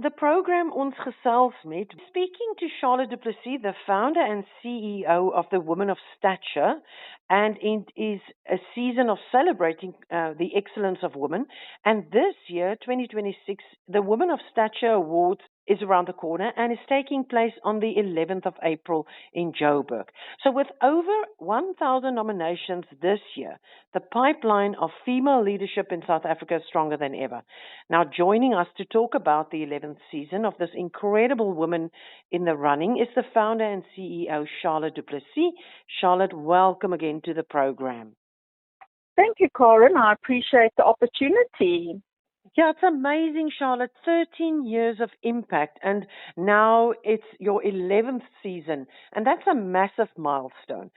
the program Onsgeselsmet, speaking to Charlotte du Plessis, the founder and CEO of the Women of Stature, and it is a season of celebrating the excellence of women. And this year, 2026, the Women of Stature Awards is around the corner and is taking place on the 11th of April in Joburg. So with over 1,000 nominations this year, the pipeline of female leadership in South Africa is stronger than ever. Now, joining us to talk about the 11th season of this incredible woman in the running is the founder and CEO, Charlotte du Plessis. Charlotte, welcome again to the program. Thank you, Corin. I appreciate the opportunity. Yeah, it's amazing, Charlotte. 13 years of impact, and now it's your 11th season, and that's a massive milestone.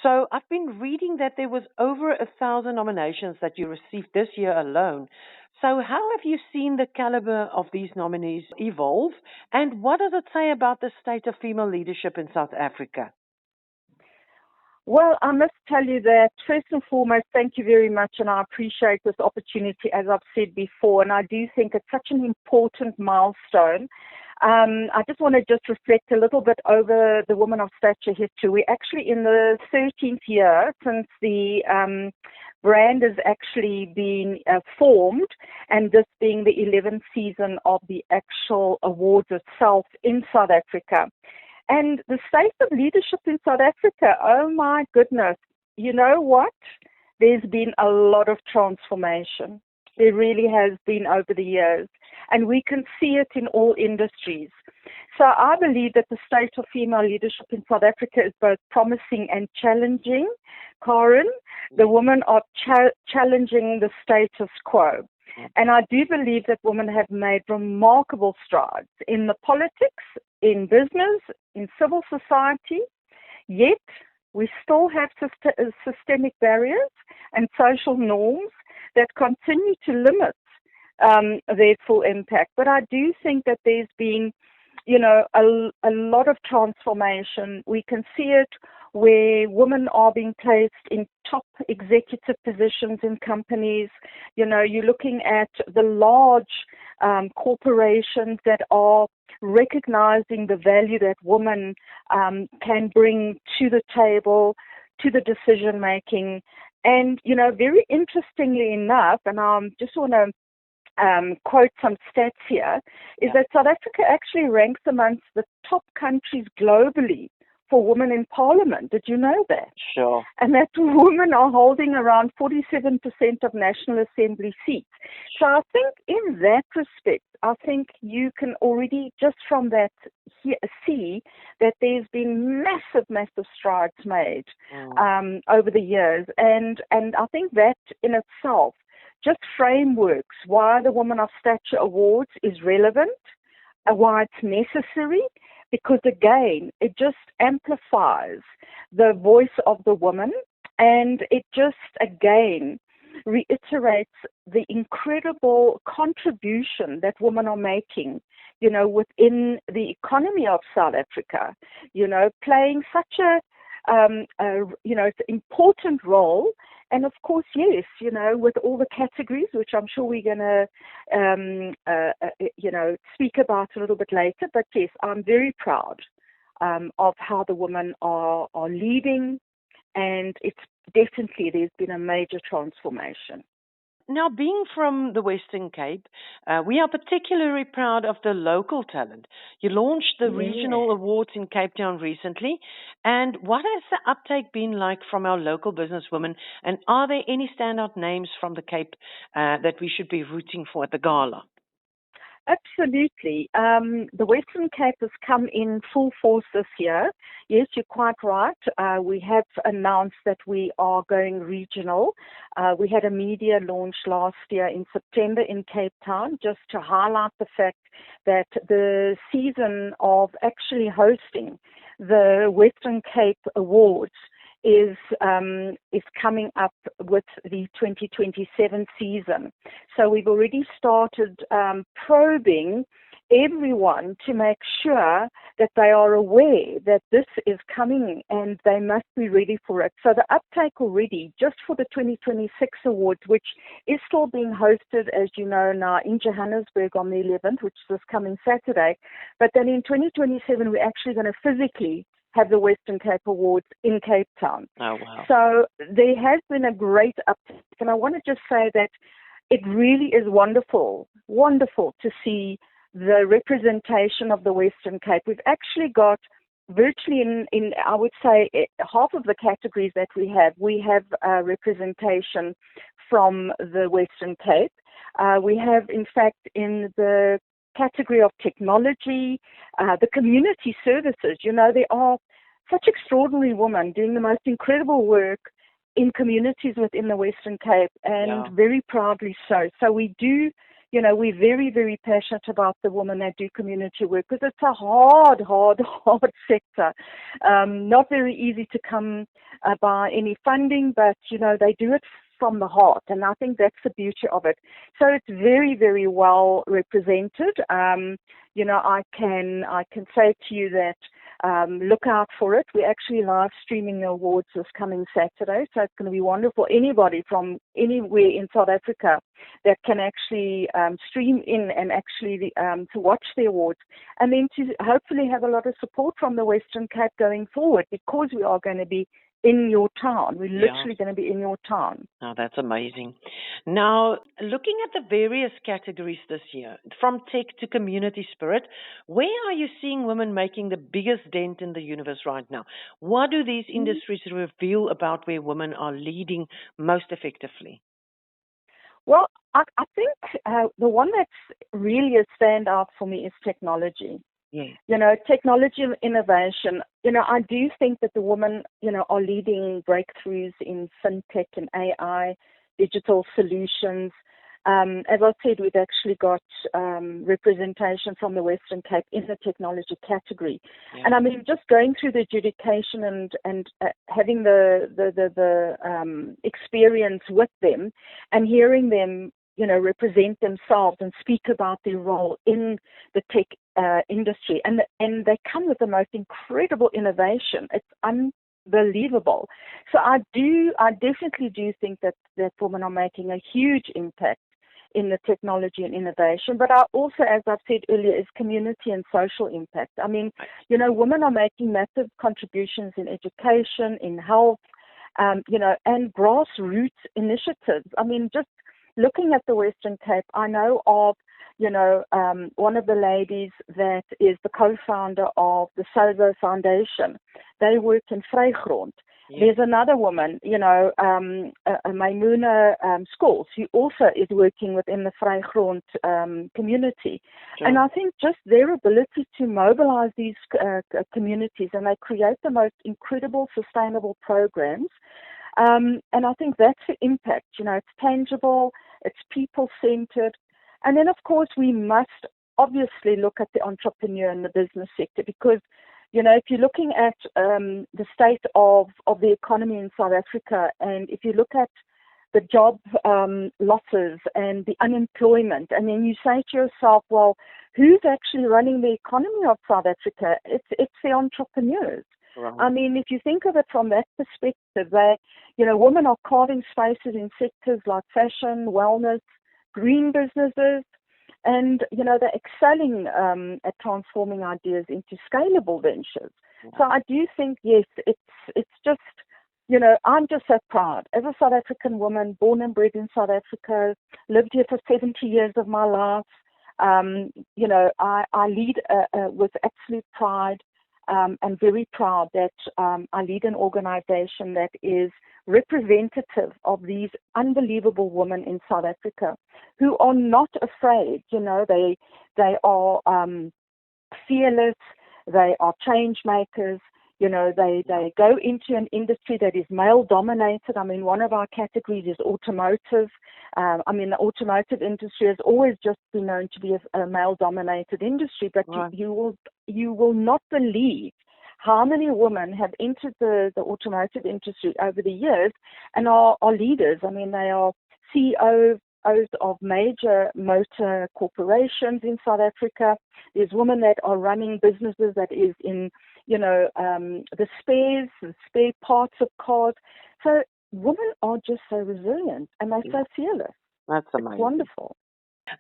So I've been reading that there was over 1,000 nominations that you received this year alone. So how have you seen the caliber of these nominees evolve, and what does it say about the state of female leadership in South Africa? Well, I must tell you that first and foremost, thank you very much, and I appreciate this opportunity, as I've said before, and I do think it's such an important milestone. I just want to reflect a little bit over the Women of Stature history. We're actually in the 13th year since the brand has actually been formed, and this being the 11th season of the actual awards itself in South Africa. And the state of leadership in South Africa, oh my goodness, you know what? There's been a lot of transformation. There really has been over the years. And we can see it in all industries. So I believe that the state of female leadership in South Africa is both promising and challenging. Corin, the women are challenging the status quo. And I do believe that women have made remarkable strides in the politics, in business, in civil society, yet we still have systemic barriers and social norms that continue to limit their full impact. But I do think that there's been, a lot of transformation. We can see it where women are being placed in top executive positions in companies. You're looking at the large corporations that are recognizing the value that women can bring to the table, to the decision making. And, very interestingly enough, and I just want to quote some stats here, is that South Africa actually ranks amongst the top countries globally for women in parliament. Did you know that? Sure. And that women are holding around 47% of National Assembly seats. So I think in that respect, I think you can already just from that see that there's been massive strides made over the years. And I think that in itself just frameworks why the Women of Stature Awards is relevant, why it's necessary, because again, it just amplifies the voice of the woman, and it just again reiterates the incredible contribution that women are making, within the economy of South Africa, playing such an important role. And of course, yes, with all the categories, which I'm sure we're going to, speak about a little bit later. But yes, I'm very proud of how the women are leading, and it's definitely, there's been a major transformation. Now, being from the Western Cape, we are particularly proud of the local talent. You launched the regional awards in Cape Town recently. And what has the uptake been like from our local businesswomen? And are there any standout names from the Cape that we should be rooting for at the gala? Absolutely. The Western Cape has come in full force this year. Yes, you're quite right. We have announced that we are going regional. We had a media launch last year in September in Cape Town, just to highlight the fact that the season of actually hosting the Western Cape Awards is coming up with the 2027 season. So we've already started probing everyone to make sure that they are aware that this is coming and they must be ready for it. So the uptake already, just for the 2026 awards, which is still being hosted, as you know now, in Johannesburg on the 11th, which is this coming Saturday. But then in 2027, we're actually going to physically have the Western Cape Awards in Cape Town. Oh, wow. So there has been a great uptake. And I want to just say that it really is wonderful to see the representation of the Western Cape. We've actually got virtually in I would say, half of the categories that we have representation from the Western Cape. We have, in fact, in the category of technology, the community services. You know, there are such extraordinary women doing the most incredible work in communities within the Western Cape, and very proudly so. So we do, you know, we're very, very passionate about the women that do community work, because it's a hard sector. Not very easy to come by any funding, but, you know, they do it from the heart, and I think that's the beauty of it. So it's very, very well represented. You know, I can say to you that look out for it. We're actually live streaming the awards this coming Saturday, so it's going to be wonderful. Anybody from anywhere in South Africa that can actually stream in and actually to watch the awards, and then to hopefully have a lot of support from the Western Cape going forward, because we are going to be in your town. We're literally going to be in your town. Oh, that's amazing. Now, looking at the various categories this year, from tech to community spirit, where are you seeing women making the biggest dent in the universe right now? What do these industries reveal about where women are leading most effectively? Well, I think the one that's really a standout for me is technology. Yes. You know, technology and innovation. You know, I do think that the women, you know, are leading breakthroughs in fintech and AI, digital solutions. As I said, we've actually got representation from the Western Cape in the technology category. Yeah. And I mean, just going through the adjudication and having the experience with them and hearing them, you know, represent themselves and speak about their role in the tech industry. And they come with the most incredible innovation. It's unbelievable. So I definitely do think that women are making a huge impact in the technology and innovation. But I also, as I've said earlier, is community and social impact. I mean, you know, women are making massive contributions in education, in health, you know, and grassroots initiatives. I mean, just looking at the Western Cape, I know of, you know, one of the ladies that is the co-founder of the Stature Foundation. They work in Vrygrond. Yes. There's another woman, you know, Maimuna Schools, who also is working within the Vrygrond community. Sure. And I think just their ability to mobilize these communities, and they create the most incredible sustainable programs. And I think that's the impact. You know, it's tangible, it's people-centered. And then, of course, we must obviously look at the entrepreneur and the business sector, because, you know, if you're looking at the state of the economy in South Africa, and if you look at the job losses and the unemployment, and then you say to yourself, well, who's actually running the economy of South Africa? It's the entrepreneurs. Right. I mean, if you think of it from that perspective, that, you know, women are carving spaces in sectors like fashion, wellness, green businesses, and, you know, they're excelling at transforming ideas into scalable ventures. Yeah. So I do think, yes, it's just, you know, I'm just so proud. As a South African woman, born and bred in South Africa, lived here for 70 years of my life, you know, I lead with absolute pride. And very proud that I lead an organization that is representative of these unbelievable women in South Africa who are not afraid. You know, they are fearless, they are change makers. You know, they go into an industry that is male-dominated. I mean, one of our categories is automotive. I mean, the automotive industry has always just been known to be a male-dominated industry, but right. you will not believe how many women have entered the automotive industry over the years and are leaders. I mean, they are CEO of major motor corporations in South Africa. There's women that are running businesses that is in, the spare parts of cars. So women are just so resilient and they're so fearless. That's amazing. It's wonderful.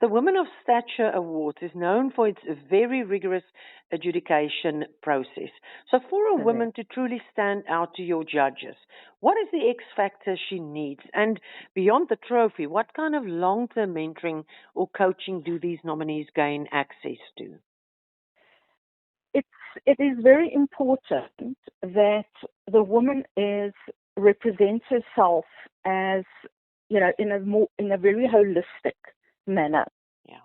The Women of Stature Award is known for its very rigorous adjudication process. So for a woman to truly stand out to your judges, what is the X factor she needs? And beyond the trophy, what kind of long-term mentoring or coaching do these nominees gain access to? It is very important that the woman represents herself as, in a very holistic manner. Yeah.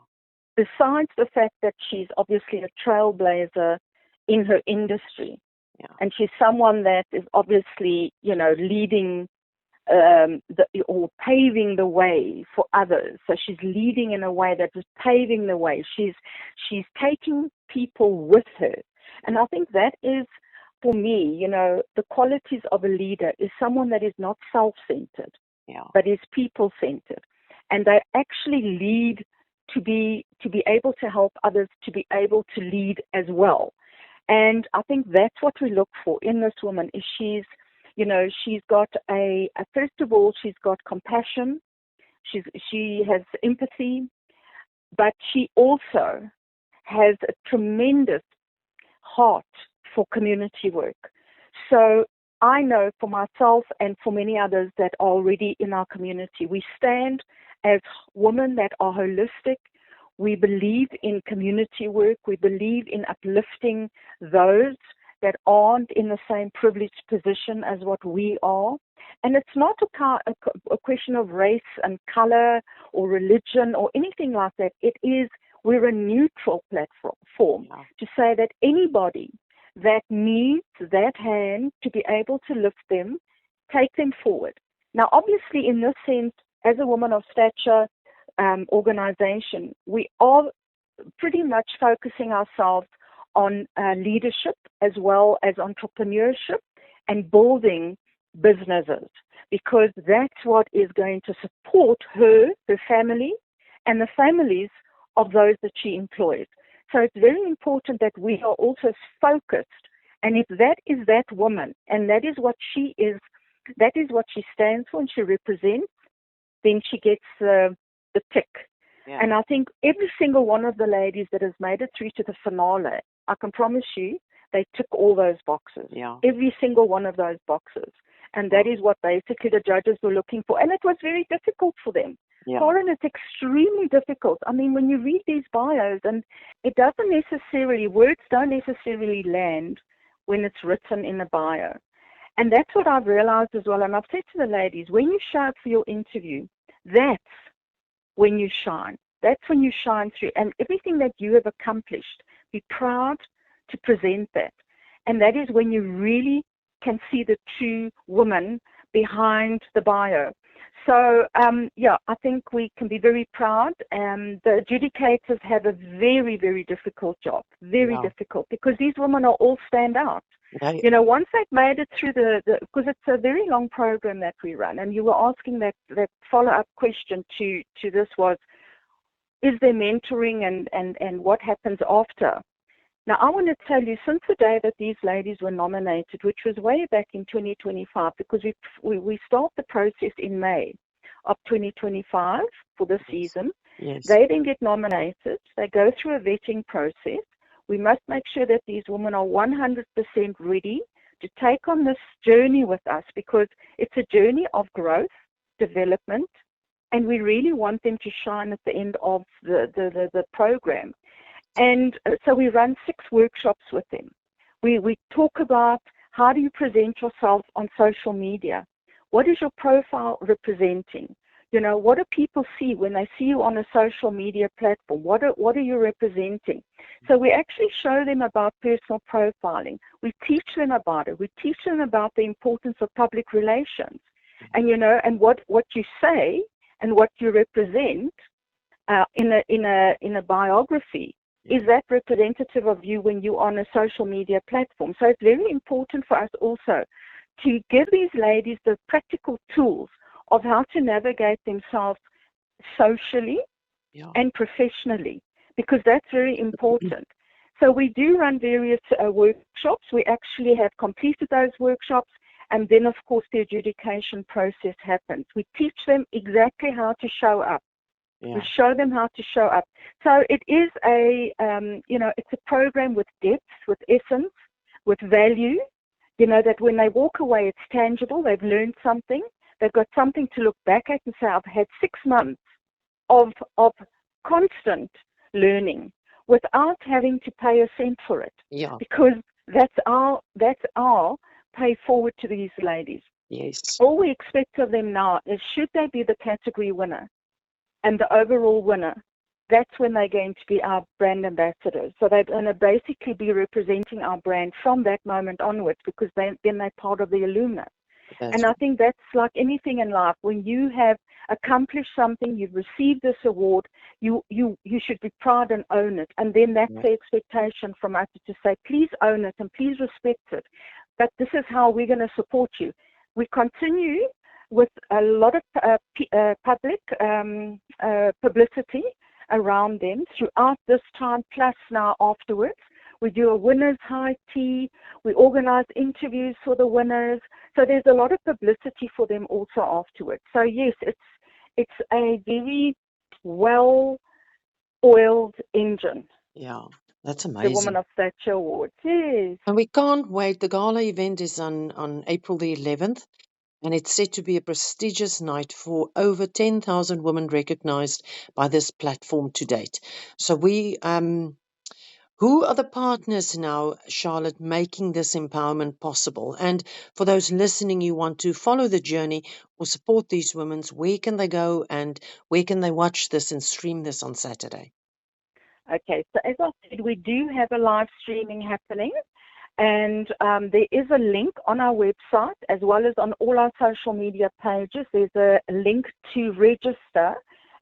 Besides the fact that she's obviously a trailblazer in her industry, and she's someone that is obviously, leading or paving the way for others. So she's leading in a way that is paving the way. She's taking people with her. And I think that is, for me, the qualities of a leader is someone that is not self-centered, but is people-centered. And they actually lead to be able to help others to be able to lead as well. And I think that's what we look for in this woman. Is she's got first of all, she's got compassion. She has empathy, but she also has a tremendous heart for community work. So I know for myself and for many others that are already in our community, we stand as women that are holistic. We believe in community work. We believe in uplifting those that aren't in the same privileged position as what we are. And it's not a question of race and color or religion or anything like that. We're a neutral platform to say that anybody that needs that hand to be able to lift them, take them forward. Now, obviously, in this sense, as a Woman of Stature organization, we are pretty much focusing ourselves on leadership as well as entrepreneurship and building businesses, because that's what is going to support her family, and the families of those that she employs. So it's very important that we are also focused. And if that is that woman, and that is what she is, that is what she stands for and she represents, then she gets the tick. Yeah. And I think every single one of the ladies that has made it through to the finale, I can promise you, they tick all those boxes. Yeah. Every single one of those boxes. And that is what basically the judges were looking for. And it was very difficult for them. Yeah. Karen, it's extremely difficult. I mean, when you read these bios, and words don't necessarily land when it's written in a bio. And that's what I've realized as well. And I've said to the ladies, when you show up for your interview, that's when you shine. That's when you shine through. And everything that you have accomplished, be proud to present that. And that is when you really can see the true woman behind the bio. So, I think we can be very proud. The adjudicators have a very, very difficult job, very difficult, because these women are all stand out. Yeah. Once they've made it through because it's a very long program that we run, and you were asking that follow-up question to this was, is there mentoring and what happens after? Now, I want to tell you, since the day that these ladies were nominated, which was way back in 2025, because we start the process in May of 2025 for the season. Yes. They then get nominated. They go through a vetting process. We must make sure that these women are 100% ready to take on this journey with us, because it's a journey of growth, development, and we really want them to shine at the end of the program. And so we run 6 workshops with them. We talk about how do you present yourself on social media? What is your profile representing? What do people see when they see you on a social media platform? What are you representing? So we actually show them about personal profiling. We teach them about it. We teach them about the importance of public relations. And, and what you say and what you represent in a biography. Is that representative of you when you're on a social media platform? So it's very important for us also to give these ladies the practical tools of how to navigate themselves socially and professionally, because that's very important. So we do run various workshops. We actually have completed those workshops, and then, of course, the adjudication process happens. We teach them exactly how to show up. We show them how to show up. So it is it's a program with depth, with essence, with value, that when they walk away, it's tangible. They've learned something. They've got something to look back at and say, I've had 6 months of constant learning without having to pay a cent for it. Yeah. Because that's our pay forward to these ladies. Yes. All we expect of them now is, should they be the category winner and the overall winner, that's when they're going to be our brand ambassadors. So they're going to basically be representing our brand from that moment onwards, because then they're part of the alumna. And I think that's like anything in life. When you have accomplished something, you've received this award, you should be proud and own it. And then that's the expectation from us, to say, please own it and please respect it. But this is how we're going to support you. We continue with a lot of public publicity around them throughout this time, plus now afterwards. We do a winner's high tea. We organize interviews for the winners. So there's a lot of publicity for them also afterwards. So yes, it's a very well-oiled engine. Yeah, that's amazing. The Woman of Stature Awards, yes. And we can't wait. The gala event is on April the 11th. And it's said to be a prestigious night for over 10,000 women recognized by this platform to date. So who are the partners now, Charlotte, making this empowerment possible? And for those listening, you want to follow the journey or support these women, where can they go and where can they watch this and stream this on Saturday? Okay, so as I said, we do have a live streaming happening. And there is a link on our website, as well as on all our social media pages. There's a link to register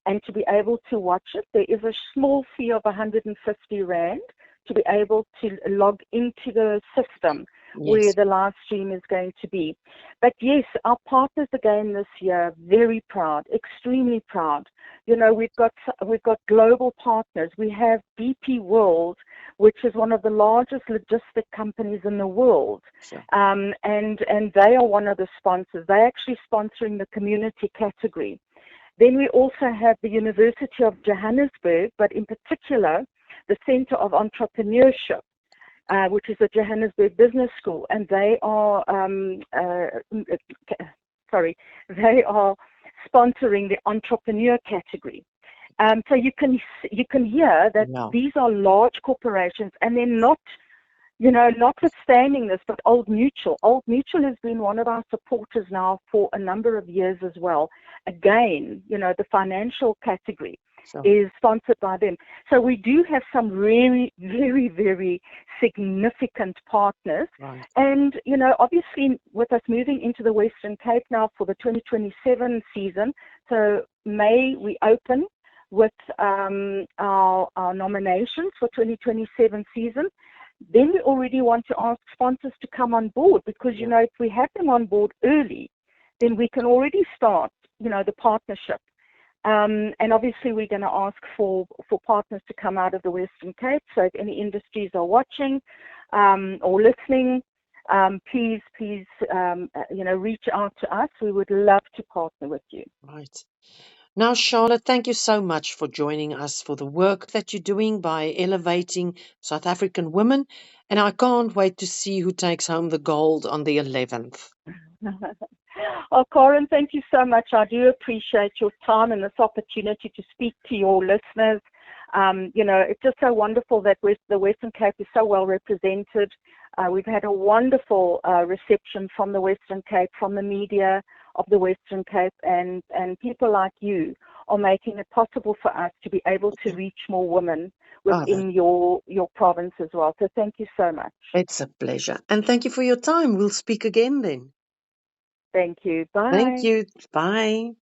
and to be able to watch it. There is a small fee of 150 Rand to be able to log into the system where the live stream is going to be. But yes, our partners again this year, very proud, extremely proud. We've got global partners. We have BP World, which is one of the largest logistic companies in the world. Sure. And they are one of the sponsors. They're actually sponsoring the community category. Then we also have the University of Johannesburg, but in particular, the Center of Entrepreneurship, which is a Johannesburg Business School, and they are sponsoring the entrepreneur category. So you can hear that these are large corporations, and they're not, notwithstanding this, but Old Mutual. Old Mutual has been one of our supporters now for a number of years as well. Again, the financial category is sponsored by them. So we do have some really, very, very significant partners. Right. And, obviously with us moving into the Western Cape now for the 2027 season, so May we open with our nominations for 2027 season. Then we already want to ask sponsors to come on board, because, if we have them on board early, then we can already start, the partnership. And obviously we're going to ask for partners to come out of the Western Cape. So if any industries are watching or listening, please, reach out to us. We would love to partner with you. Right. Now, Charlotte, thank you so much for joining us for the work that you're doing by elevating South African women. And I can't wait to see who takes home the gold on the 11th. Oh, Corin, thank you so much. I do appreciate your time and this opportunity to speak to your listeners. It's just so wonderful that the Western Cape is so well represented. We've had a wonderful reception from the Western Cape, from the media of the Western Cape, and people like you are making it possible for us to be able to reach more women within your province as well. So thank you so much. It's a pleasure. And thank you for your time. We'll speak again then. Thank you. Bye. Thank you. Bye.